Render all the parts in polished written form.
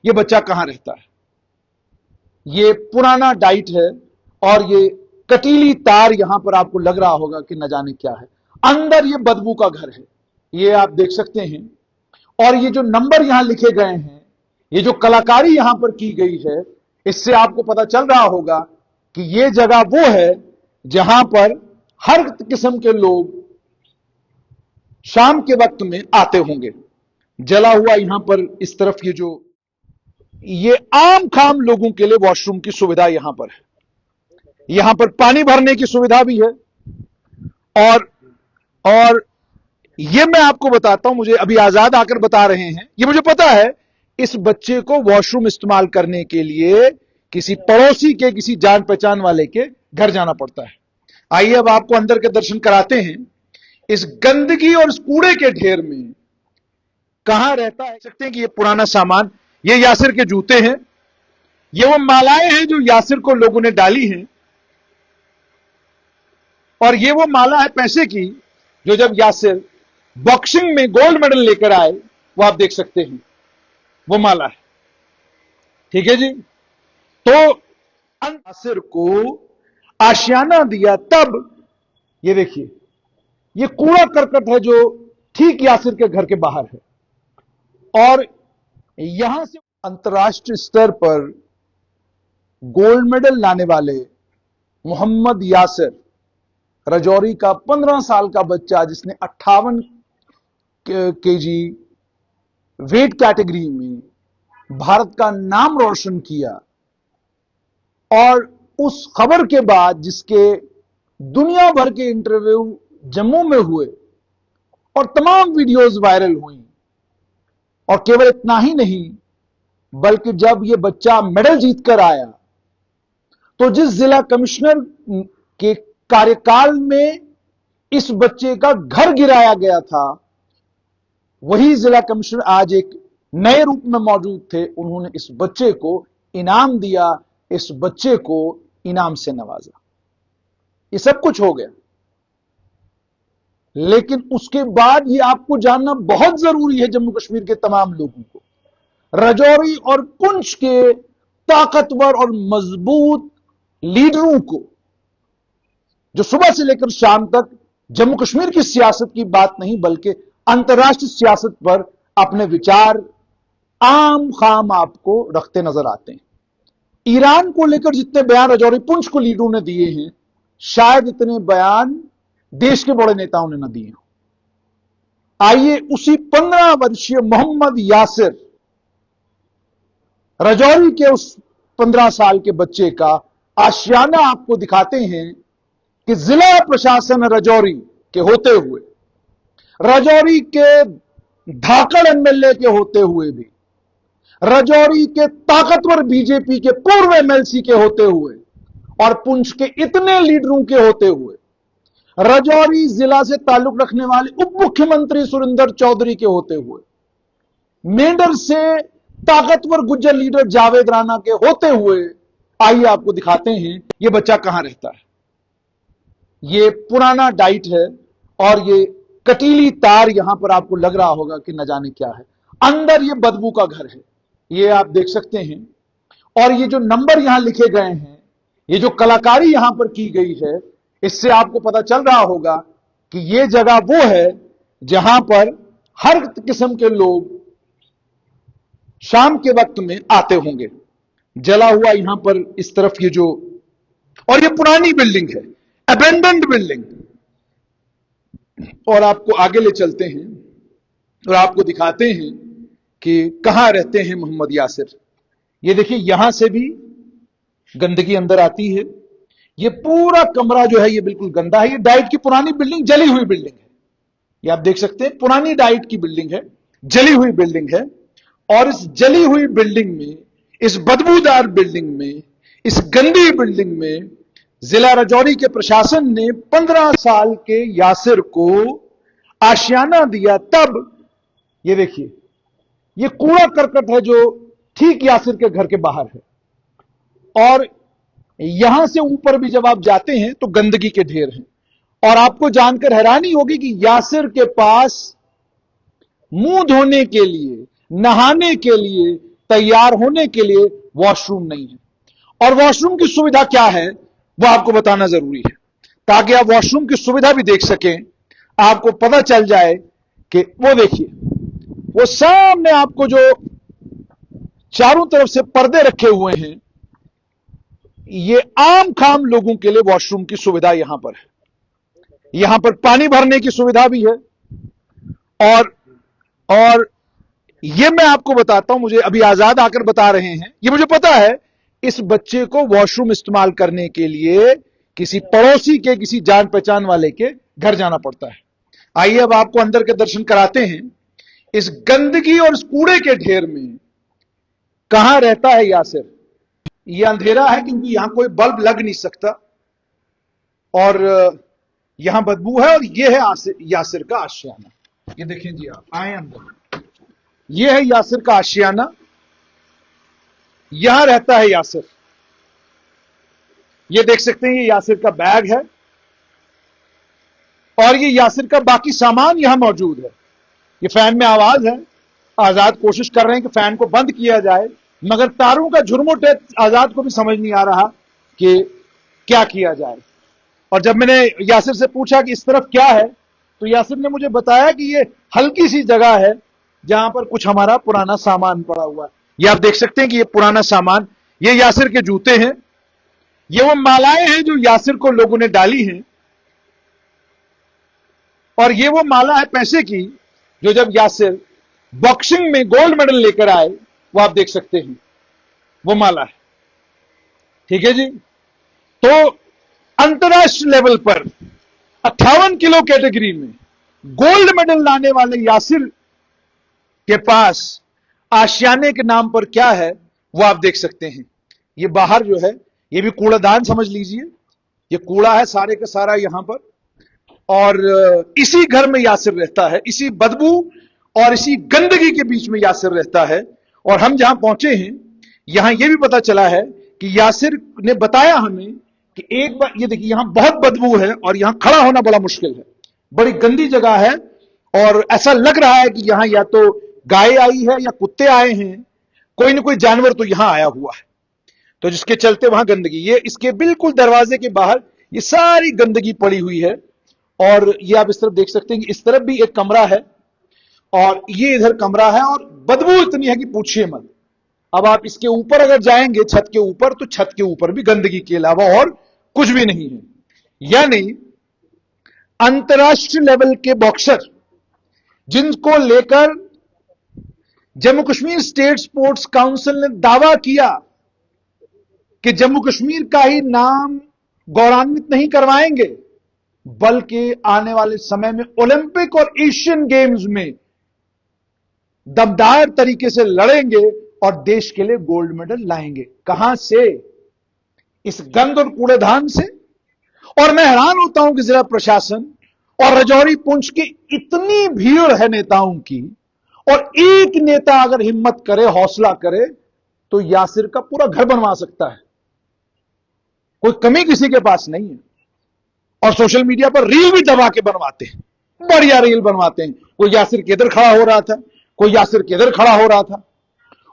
ये बच्चा कहां रहता है। ये पुराना डाइट है और ये कटीली तार यहां पर आपको लग रहा होगा कि न जाने क्या है। अंदर ये बदबू का घर है, ये आप देख सकते हैं। और ये जो नंबर यहां लिखे गए हैं, ये जो कलाकारी यहां पर की गई है, इससे आपको पता चल रहा होगा कि ये जगह वो है जहां पर हर किस्म के लोग शाम के वक्त में आते होंगे। जला हुआ यहां पर इस तरफ ये आम खाम लोगों के लिए वॉशरूम की सुविधा यहां पर है। यहां पर पानी भरने की सुविधा भी है। और ये मैं आपको बताता हूं, मुझे अभी आजाद आकर बता रहे हैं, ये मुझे पता है, इस बच्चे को वॉशरूम इस्तेमाल करने के लिए किसी पड़ोसी के, किसी जान पहचान वाले के घर जाना पड़ता है। आइए अब आपको अंदर के दर्शन कराते हैं। इस गंदगी और इस कूड़े के ढेर में कहां रहता है। सकते हैं कि ये पुराना सामान, ये यासिर के जूते हैं, ये वो मालाएं हैं जो यासिर को लोगों ने डाली हैं, और ये वो माला है पैसे की जो जब यासिर बॉक्सिंग में गोल्ड मेडल लेकर आए, वो आप देख सकते हैं, वो माला है। ठीक है जी। तो यासिर को आशियाना दिया तब, ये देखिए, ये कूड़ा करकट है जो ठीक यासिर के घर के बाहर है। और यहां से अंतर्राष्ट्रीय स्तर पर गोल्ड मेडल लाने वाले मोहम्मद यासिर, राजौरी का 15 साल का बच्चा जिसने 58 केजी वेट कैटेगरी में भारत का नाम रोशन किया, और उस खबर के बाद जिसके दुनिया भर के इंटरव्यू जम्मू में हुए और तमाम वीडियोस वायरल हुई, और केवल इतना ही नहीं बल्कि जब यह बच्चा मेडल जीतकर आया तो जिस जिला कमिश्नर के कार्यकाल में इस बच्चे का घर गिराया गया था, वही जिला कमिश्नर आज एक नए रूप में मौजूद थे। उन्होंने इस बच्चे को इनाम दिया, इस बच्चे को इनाम से नवाजा। ये सब कुछ हो गया, लेकिन उसके बाद ये आपको जानना बहुत जरूरी है जम्मू कश्मीर के तमाम लोगों को, राजौरी और पुंछ के ताकतवर और मजबूत लीडरों को, जो सुबह से लेकर शाम तक जम्मू कश्मीर की सियासत की बात नहीं बल्कि अंतर्राष्ट्रीय सियासत पर अपने विचार आम खाम आपको रखते नजर आते हैं। ईरान को लेकर जितने बयान राजौरी पुंछ को लीडरों ने दिए हैं, शायद इतने बयान देश के बड़े नेताओं ने न दिए हों। आइए उसी 15 वर्षीय मोहम्मद यासिर, राजौरी के उस 15 साल के बच्चे का आशियाना आपको दिखाते हैं कि जिला प्रशासन राजौरी के होते हुए, राजौरी के धाकड़ एमएलए के होते हुए भी, राजौरी के ताकतवर बीजेपी के पूर्व एमएलसी के होते हुए, और पुंछ के इतने लीडरों के होते हुए, राजौरी जिला से ताल्लुक रखने वाले उप मुख्यमंत्री सुरेंद्र चौधरी के होते हुए, मेंढर से ताकतवर गुज्जर लीडर जावेद राणा के होते हुए, आइए आपको दिखाते हैं ये बच्चा कहां रहता है। ये पुराना डाइट है और ये कटीली तार यहां पर आपको लग रहा होगा कि न जाने क्या है। अंदर ये बदबू का घर है, ये आप देख सकते हैं। और ये जो नंबर यहां लिखे गए हैं, ये जो कलाकारी यहां पर की गई है, इससे आपको पता चल रहा होगा कि ये जगह वो है जहां पर हर किस्म के लोग शाम के वक्त में आते होंगे। जला हुआ यहां पर इस तरफ और ये पुरानी बिल्डिंग है, अबेंडन्ड बिल्डिंग। और आपको आगे ले चलते हैं और आपको दिखाते हैं कि कहां रहते हैं मोहम्मद यासिर। ये देखिए, यहां से भी गंदगी अंदर आती है। ये पूरा कमरा जो है ये बिल्कुल गंदा है। ये डाइट की पुरानी बिल्डिंग, जली हुई बिल्डिंग है। ये आप देख सकते हैं, पुरानी डाइट की बिल्डिंग है, जली हुई बिल्डिंग है। और इस जली हुई बिल्डिंग में, इस बदबूदार बिल्डिंग में, इस गंदी बिल्डिंग में जिला राजौरी के प्रशासन ने 15 साल के यासिर को आशियाना दिया तब, ये देखिए, ये कूड़ा करकट है जो ठीक यासिर के घर के बाहर है। और यहां से ऊपर भी जब आप जाते हैं तो गंदगी के ढेर हैं। और आपको जानकर हैरानी होगी कि यासिर के पास मुंह धोने के लिए, नहाने के लिए तैयार होने के लिए वॉशरूम नहीं है। और वॉशरूम की सुविधा क्या है वो आपको बताना जरूरी है, ताकि आप वॉशरूम की सुविधा भी देख सकें, आपको पता चल जाए कि वो देखिए, वो सामने आपको जो चारों तरफ से पर्दे रखे हुए हैं, ये आम खाम लोगों के लिए वॉशरूम की सुविधा यहां पर है। यहां पर पानी भरने की सुविधा भी है। और ये मैं आपको बताता हूं, मुझे अभी आजाद आकर बता रहे हैं, ये मुझे पता है, इस बच्चे को वॉशरूम इस्तेमाल करने के लिए किसी पड़ोसी के, किसी जान पहचान वाले के घर जाना पड़ता है। आइए अब आपको अंदर के दर्शन कराते हैं। इस गंदगी और इस कूड़े के ढेर में कहां रहता है यासिर? यह अंधेरा है क्योंकि यहां कोई बल्ब लग नहीं सकता, और यहां बदबू है, और यह है यासिर का आशियाना। ये देखें जी, आप आए अंदर, यह है यासिर का आशियाना, यहां रहता है यासिर। ये देख सकते हैं, ये यासिर का बैग है, और ये यासिर का बाकी सामान यहां मौजूद है। ये फैन में आवाज है, आजाद कोशिश कर रहे हैं कि फैन को बंद किया जाए, मगर तारों का झुरमुट है, आजाद को भी समझ नहीं आ रहा कि क्या किया जाए। और जब मैंने यासिर से पूछा कि इस तरफ क्या है, तो यासिर ने मुझे बताया कि ये हल्की सी जगह है जहां पर कुछ हमारा पुराना सामान पड़ा हुआ है। ये आप देख सकते हैं कि ये पुराना सामान, ये यासिर के जूते हैं, ये वो मालाएं हैं जो यासिर को लोगों ने डाली हैं, और ये वो माला है पैसे की जो जब यासिर बॉक्सिंग में गोल्ड मेडल लेकर आए, वो आप देख सकते हैं, वो माला है। ठीक है जी। तो अंतरराष्ट्रीय लेवल पर 58 किलो कैटेगरी में गोल्ड मेडल लाने वाले यासिर के पास आशियाने के नाम पर क्या है वो आप देख सकते हैं। ये बाहर जो है, ये भी कूड़ादान समझ लीजिए, ये कूड़ा है सारे का सारा यहां पर, और इसी घर में यासिर रहता है, इसी बदबू और इसी गंदगी के बीच में यासिर रहता है। और हम जहां पहुंचे हैं, यहां यह भी पता चला है कि यासिर ने बताया हमें कि एक बार, ये देखिए, यहां बहुत बदबू है और यहां खड़ा होना बड़ा मुश्किल है, बड़ी गंदी जगह है, और ऐसा लग रहा है कि यहां या तो गाय आई है या कुत्ते आए हैं, कोई ना कोई जानवर तो यहां आया हुआ है, तो जिसके चलते वहां गंदगी, ये इसके बिल्कुल दरवाजे के बाहर ये सारी गंदगी पड़ी हुई है। और ये आप इस तरफ देख सकते हैं कि इस तरफ भी एक कमरा है, और ये इधर कमरा है, और बदबू इतनी है कि पूछिए मत। अब आप इसके ऊपर अगर जाएंगे, छत के ऊपर, तो छत के ऊपर भी गंदगी के अलावा और कुछ भी नहीं है। यानी अंतरराष्ट्रीय लेवल के बॉक्सर, जिनको लेकर Jammu Kashmir state sports council ने दावा किया कि जम्मू कश्मीर का ही नाम गौरवान्वित नहीं करवाएंगे, बल्कि आने वाले समय में ओलंपिक और एशियन गेम्स में दमदार तरीके से लड़ेंगे और देश के लिए गोल्ड मेडल लाएंगे। कहां से? इस गंद और कूड़ेदान से। और मैं हैरान होता हूं कि जिला प्रशासन और राजौरी पुंछ की इतनी भीड़ है नेताओं की, और एक नेता अगर हिम्मत करे, हौसला करे, तो यासिर का पूरा घर बनवा सकता है। कोई कमी किसी के पास नहीं है। और सोशल मीडिया पर रील भी दबा के बनवाते हैं, बढ़िया रील बनवाते हैं। कोई यासिर के इधर खड़ा हो रहा था, कोई यासिर के इधर खड़ा हो रहा था,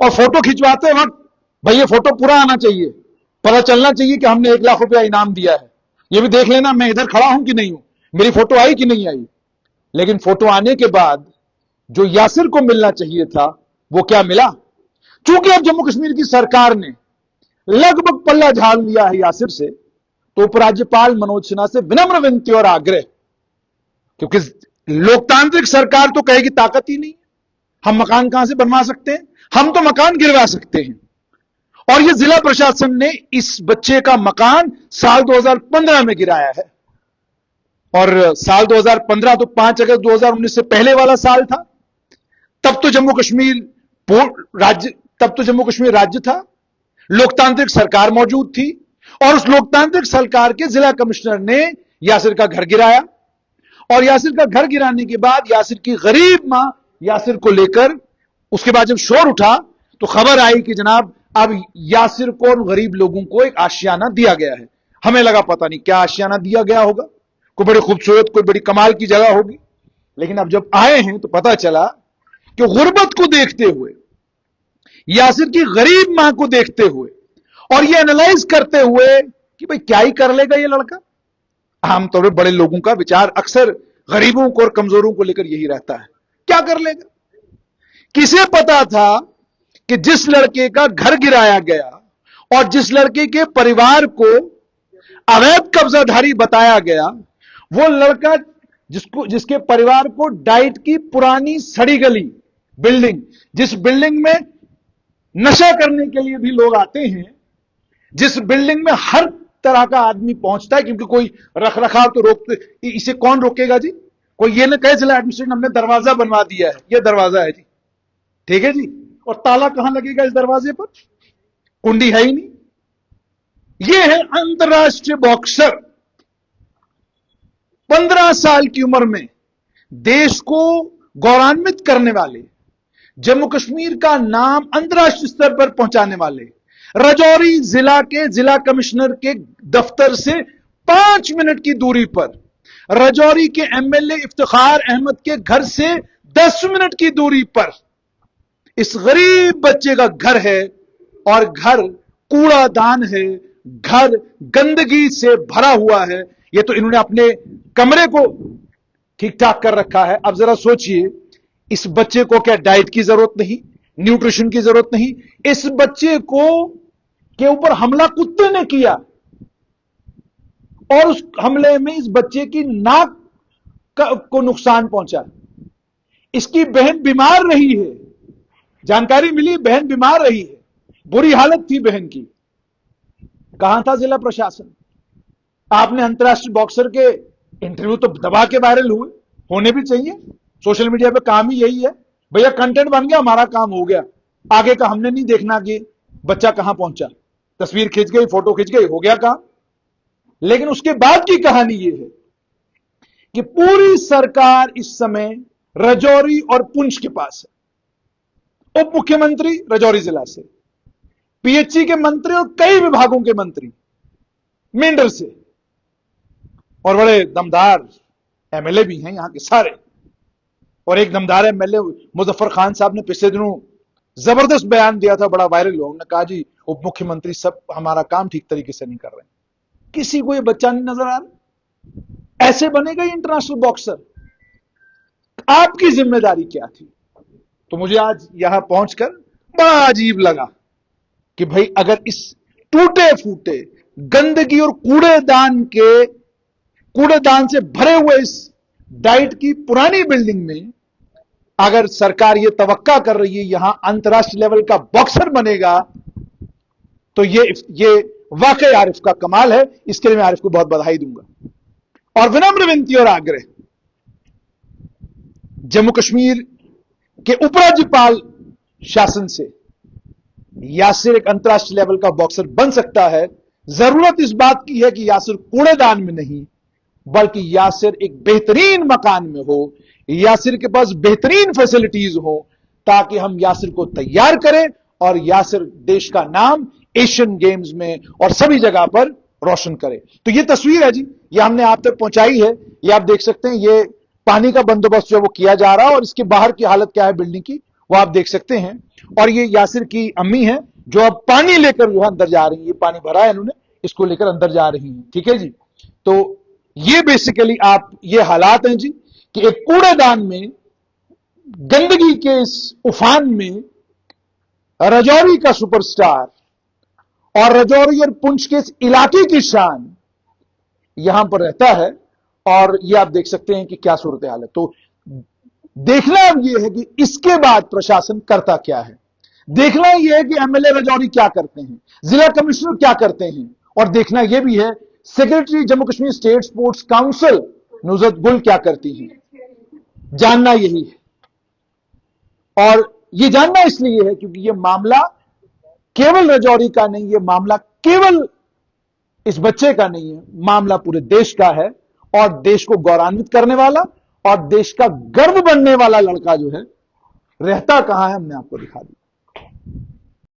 और फोटो खिंचवाते वक्त, भाई ये फोटो पूरा आना चाहिए, पता चलना चाहिए कि हमने 1 लाख रुपया इनाम दिया है, ये भी देख लेना मैं इधर खड़ा हूं कि नहीं हूं, मेरी फोटो आई कि नहीं आई। लेकिन फोटो आने के बाद जो यासिर को मिलना चाहिए था वो क्या मिला? चूंकि अब जम्मू कश्मीर की सरकार ने लगभग पल्ला झाड़ लिया है यासिर से, तो उपराज्यपाल मनोज सिन्हा से विनम्र विनती और आग्रह, क्योंकि लोकतांत्रिक सरकार तो कहेगी ताकत ही नहीं, हम मकान कहां से बनवा सकते हैं, हम तो मकान गिरवा सकते हैं। और यह जिला प्रशासन ने इस बच्चे का मकान साल 2015 में गिराया है, और साल 2015 तो 5 अगस्त 2019 से पहले वाला साल था। तब तो जम्मू कश्मीर राज्य था, लोकतांत्रिक सरकार मौजूद थी, और उस लोकतांत्रिक सरकार के जिला कमिश्नर ने यासिर का घर गिराया। और यासिर का घर गिराने के बाद यासिर की गरीब मां यासिर को लेकर, उसके बाद जब शोर उठा तो खबर आई कि जनाब अब यासिर को और गरीब लोगों को एक आशियाना दिया गया है। हमें लगा पता नहीं क्या आशियाना दिया गया होगा, कोई बड़ी खूबसूरत, कोई बड़ी कमाल की जगह होगी। लेकिन अब जब आए हैं तो पता चला कि गुर्बत को देखते हुए यासिर की गरीब मां को देखते हुए और ये एनालाइज करते हुए कि भाई क्या ही कर लेगा ये लड़का। आमतौर पर बड़े लोगों का विचार अक्सर गरीबों को और कमजोरों को लेकर यही रहता है, क्या कर लेगा। किसे पता था कि जिस लड़के का घर गिराया गया और जिस लड़के के परिवार को अवैध कब्जाधारी बताया गया, वो लड़का जिसके परिवार को डाइट की पुरानी सड़ी गली बिल्डिंग, जिस बिल्डिंग में नशा करने के लिए भी लोग आते हैं, जिस बिल्डिंग में हर तरह का आदमी पहुंचता है, क्योंकि कोई रख रखाव तो रोकते, इसे कौन रोकेगा जी। कोई ये ना कहे जिला एडमिनिस्ट्रेशन हमने दरवाजा बनवा दिया है, ये दरवाजा है जी, ठीक है जी, और ताला कहां लगेगा इस दरवाजे पर, कुंडी है ही नहीं। ये है अंतर्राष्ट्रीय बॉक्सर, 15 साल की उम्र में देश को गौरवान्वित करने वाले, जम्मू कश्मीर का नाम अंतर्राष्ट्रीय स्तर पर पहुंचाने वाले, राजौरी जिला के जिला कमिश्नर के दफ्तर से 5 मिनट की दूरी पर, राजौरी के एमएलए इफ्तिखार अहमद के घर से 10 मिनट की दूरी पर इस गरीब बच्चे का घर है, और घर कूड़ादान है, घर गंदगी से भरा हुआ है। ये तो इन्होंने अपने कमरे को ठीक ठाक कर रखा है। अब जरा सोचिए, इस बच्चे को क्या डाइट की जरूरत नहीं, न्यूट्रिशन की जरूरत नहीं, इस बच्चे को के ऊपर हमला कुत्ते ने किया और उस हमले में इस बच्चे की नाक को नुकसान पहुंचा। इसकी बहन बीमार रही है, जानकारी मिली बहन बीमार रही है, बुरी हालत थी बहन की। कहां था जिला प्रशासन। आपने अंतर्राष्ट्रीय बॉक्सर के इंटरव्यू तो दबा के वायरल हुए, होने भी चाहिए, सोशल मीडिया पे काम ही यही है, भैया कंटेंट बन गया, हमारा काम हो गया, आगे का हमने नहीं देखना कि बच्चा कहां पहुंचा, तस्वीर खिंच गई, फोटो खिंच गई, हो गया काम। लेकिन उसके बाद की कहानी यह है कि पूरी सरकार इस समय राजौरी और पुंछ के पास है। उप मुख्यमंत्री राजौरी जिला से, पीएचई के मंत्री और कई विभागों के मंत्री मेंढर से, और बड़े दमदार एमएलए भी हैं यहां के सारे। और एक दमदार एमएलए मुजफ्फर खान साहब ने पिछले दिनों जबरदस्त बयान दिया था, बड़ा वायरल हुआ। उन्होंने कहा जी उप मुख्यमंत्री सब हमारा काम ठीक तरीके से नहीं कर रहे हैं, किसी को ये बच्चा नहीं नजर आ रहा। ऐसे बनेगा ये इंटरनेशनल बॉक्सर। आपकी जिम्मेदारी क्या थी। तो मुझे आज यहां पहुंचकर बड़ा अजीब लगा कि भाई अगर इस टूटे फूटे गंदगी और कूड़ेदान से भरे हुए इस डाइट की पुरानी बिल्डिंग में अगर सरकार ये तवक्का कर रही है यहां अंतर्राष्ट्रीय लेवल का बॉक्सर बनेगा, तो ये वाकई आरिफ का कमाल है। इसके लिए मैं आरिफ को बहुत बधाई दूंगा। और विनम्र विनती और आग्रह, जम्मू कश्मीर के उपराज्यपाल शासन से यासिर एक अंतर्राष्ट्रीय लेवल का बॉक्सर बन सकता है। जरूरत इस बात की है कि यासिर कूड़ेदान में नहीं, बल्कि यासिर एक बेहतरीन मकान में हो, यासिर के पास बेहतरीन फैसिलिटीज हो, ताकि हम यासिर को तैयार करें और यासिर देश का नाम एशियन गेम्स में और सभी जगह पर रोशन करे। तो ये तस्वीर है जी, ये हमने आप तक पहुंचाई है। ये आप देख सकते हैं, ये पानी का बंदोबस्त जो वो किया जा रहा है, और इसके बाहर की हालत क्या है बिल्डिंग की वो आप देख सकते हैं। और ये यासिर की अम्मी है जो अब पानी लेकर जो है अंदर जा रही है, पानी भरा है इन्होंने, इसको लेकर अंदर जा रही है। ठीक है जी। तो ये बेसिकली आप ये हालात हैं जी कि एक कूड़ेदान में गंदगी के इस उफान में राजौरी का सुपरस्टार और राजौरी और पुंछ के इस इलाके की शान यहां पर रहता है। और ये आप देख सकते हैं कि क्या सूरत हाल है। तो देखना यह है कि इसके बाद प्रशासन करता क्या है, देखना यह है कि एमएलए राजौरी क्या करते हैं, जिला कमिश्नर क्या करते हैं, और देखना यह भी है secretary Jammu Kashmir state sports council Nuzrat Gul क्या करती है। जानना यही है। और यह जानना इसलिए है क्योंकि यह मामला केवल राजौरी का नहीं, यह मामला केवल इस बच्चे का नहीं है, मामला पूरे देश का है। और देश को गौरवान्वित करने वाला और देश का गर्व बनने वाला लड़का जो है रहता कहां है, हमने आपको दिखा दिया।